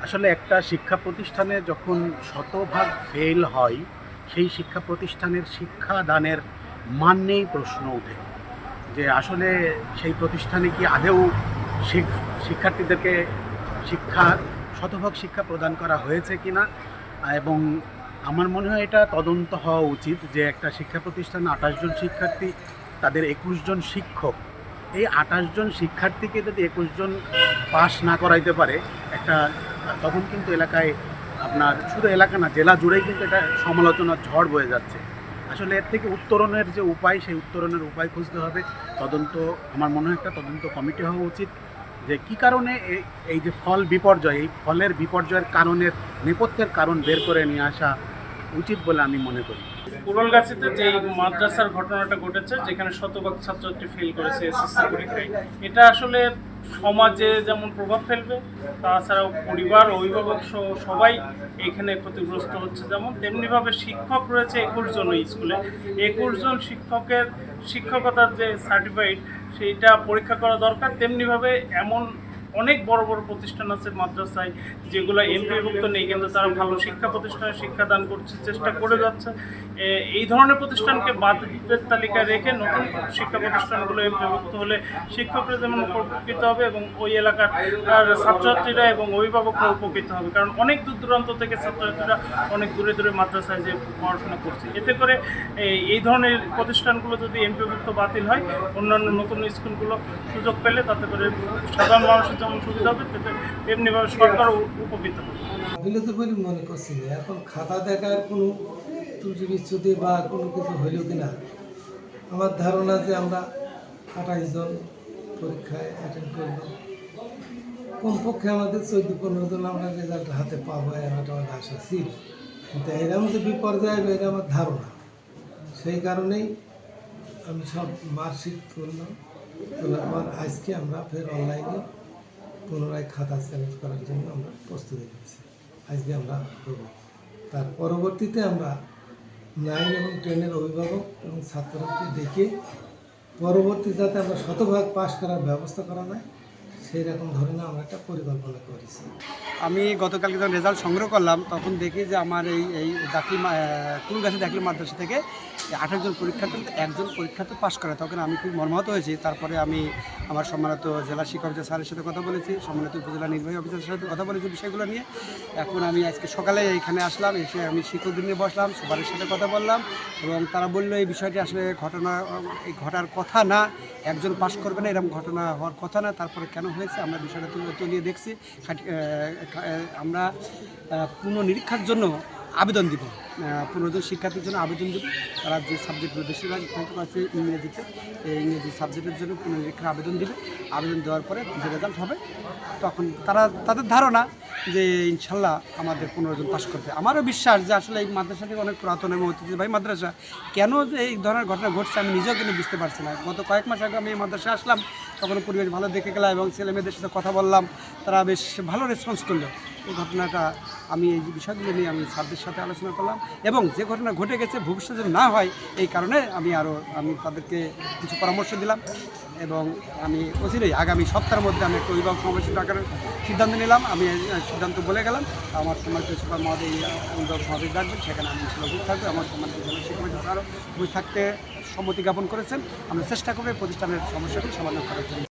আসলে একটা শিক্ষা প্রতিষ্ঠানে যখন শতভাগ ফেল হয়, সেই শিক্ষা প্রতিষ্ঠানের শিক্ষাদানের মান নিয়েই প্রশ্ন ওঠে যে আসলে সেই প্রতিষ্ঠানে কি আদৌ শিক্ষার্থীদেরকে শিক্ষা শতভাগ শিক্ষা প্রদান করা হয়েছে কিনা। এবং আমার মনে হয় এটা তদন্ত হওয়া উচিত যে একটা শিক্ষা প্রতিষ্ঠানে 28 জন শিক্ষার্থী, তাদের 21 জন শিক্ষক, এই 28 জন শিক্ষার্থীকে যদি 21 জন পাস না করাইতে পারে একটা, তখন কিন্তু এলাকায় আপনার শুধু এলাকা না জেলা জুড়েই কিন্তু এটা সমালোচনার ঝড় বয়ে যাচ্ছে। আসলে এর থেকে উত্তরণের যে উপায়, সেই উত্তরণের উপায় খুঁজতে হবে। তদন্ত, আমার মনে হয় একটা তদন্ত কমিটি হওয়া উচিত যে কী কারণে এই যে ফল বিপর্যয়, এই ফলের বিপর্যয়ের কারণের নেপথ্যের কারণ বের করে নিয়ে আসা উচিত বলে আমি মনে করি। কুড়লগাছিতে যে মাদ্রাসার ঘটনাটা ঘটেছে, যেখানে শতভাগ ছাত্রছাত্রী ফেল করেছে এসএসসি পরীক্ষায়, এটা আসলে সমাজে যেমন প্রভাব ফেলবে, তাছাড়াও পরিবার, অভিভাবক সহ সবাই এখানে ক্ষতিগ্রস্ত হচ্ছে। যেমন তেমনিভাবে শিক্ষক রয়েছে 21 জন স্কুলে, 21 জন শিক্ষকের শিক্ষকতার যে সার্টিফাইড, সেইটা পরীক্ষা করা দরকার। তেমনিভাবে এমন অনেক বড় বড় প্রতিষ্ঠান আছে মাদ্রাসায় যেগুলো এমপিভুক্ত নেই, কিন্তু তারা ভালো শিক্ষা প্রতিষ্ঠানে শিক্ষাদান করছে, চেষ্টা করে যাচ্ছে। এই ধরনের প্রতিষ্ঠানকে বাদের তালিকায় রেখে নতুন শিক্ষা প্রতিষ্ঠানগুলো এমপিভুক্ত হলে শিক্ষকরা যেমন উপকৃত হবে এবং ওই এলাকার ছাত্রছাত্রীরা এবং অভিভাবকরা উপকৃত হবে। কারণ অনেক দূর দূরান্ত থেকে ছাত্রছাত্রীরা অনেক দূরে দূরে মাদ্রাসায় যে পড়াশোনা করছে, এতে করে এই ধরনের প্রতিষ্ঠানগুলো যদি এমপিভুক্ত বাতিল হয়, অন্যান্য নতুন স্কুলগুলো সুযোগ পেলে তাতে করে সাধারণ মানুষের যেমন সুবিধা হবে, তেমনিভাবে সরকারও উপকৃত হবে। বিরত বলে মনে করছি না। এখন খাতা দেখার কোনো ত্রুটি বিচ্যুতি বা কোনো কিছু হইল কিনা, আমার ধারণা যে আমরা 28 জন পরীক্ষায় অ্যাটেন্ড করব, কমপক্ষে আমাদের 14-15 জন আমরা রেজাল্ট হাতে পাবো, এমনটা আমাদের আশা ছিল। কিন্তু এরকম যে বিপর্যয় হবে এটা আমার ধারণা। সেই কারণেই আমি সব মার্কশিট তুললাম, তোলার পর আজকে আমরা ফের অনলাইনে পুনরায় খাতা চ্যালেঞ্জ করার জন্য আমরা প্রস্তুতি নিচ্ছি। আজকে আমরা দেবো, তার পরবর্তীতে আমরা 9 এবং 10-এর অভিভাবক এবং ছাত্রকে ডেকে পরবর্তী যাতে আমরা শতভাগ পাশ করার ব্যবস্থা করা যায়, সেই রকম ধরনের আমরা একটা পরিকল্পনা করেছি। আমি গতকালকে যখন রেজাল্ট সংগ্রহ করলাম তখন দেখি যে আমার এই কুলগাছি দাখিল মাদ্রাসা থেকে 28 জন পরীক্ষার্থী, একজন পরীক্ষার্থী পাশ করে। তখন আমি খুব মর্মাহত হয়েছি। তারপরে আমি আমার সম্মানিত জেলা শিক্ষক স্যারের সাথে কথা বলেছি, সম্মানিত উপজেলা নির্বাহী অফিসারের সাথে কথা বলেছি বিষয়গুলো নিয়ে। এখন আমি আজকে সকালে এখানে আসলাম, এসে আমি শিক্ষকদের নিয়ে বসলাম, সুপারের সাথে কথা বললাম এবং তারা বললো এই বিষয়টি আসলে ঘটার কথা না, একজন পাশ করবে না, এরকম ঘটনা হওয়ার কথা না। তারপরে কেন হয়েছে আমরা বিষয়টা তুলিয়ে দেখছি। আমরা পুনর্নিরীক্ষার জন্য আবেদন দিব, 15 জন শিক্ষার্থীর জন্য আবেদন দিব। তারা যে সাবজেক্টগুলো বেশিরভাগ আছে ইংরেজিতে, এই ইংরেজি সাবজেক্টের জন্য পুনর্নিরীক্ষার আবেদন দিবে। আবেদন দেওয়ার পরে যে রেজাল্ট হবে তখন তাদের ধারণা যে ইনশাল্লাহ আমাদের 15 জন পাশ করবে। আমারও বিশ্বাস যে আসলে এই মাদ্রাসাটি অনেক পুরাতন এবং ঐতিহ্যবাহী মাদ্রাসা। কেন যে এই ধরনের ঘটনা ঘটছে আমি নিজেও কিন্তু বুঝতে পারছি না। গত কয়েক মাস আগে আমি এই মাদ্রাসায় আসলাম, তখন পরিবেশ ভালো দেখে গেলাম এবং ছেলেমেয়েদের সাথে কথা বললাম, তারা বেশ ভালো রেসপন্স করলো। এই ঘটনাটা আমি এই বিষয়গুলো নিয়ে আমি স্যারদের সাথে আলোচনা করলাম এবং যে ঘটনা ঘটে গেছে ভবিষ্যতে যেন না হয় এই কারণে আমি তাদেরকে কিছু পরামর্শ দিলাম এবং আমি অচিরেই আগামী সপ্তাহের মধ্যে আমি একটা অভিভাবক সমাবেশ ডাকার সিদ্ধান্ত নিলাম। আমি সিদ্ধান্ত বলে গেলাম, আমার সম্মানিত সুপার মহোদয় অভিভাবক সমাবেশ ডাকবেন, সেখানে আমি উপস্থিত থাকবো। আমার সম্মানিত জেলা শিক্ষক আরও উপস্থিত থাকতে সম্মতি জ্ঞাপন করেছেন। আমরা চেষ্টা করব প্রতিষ্ঠানের সমস্যাটি সমাধান করার জন্য।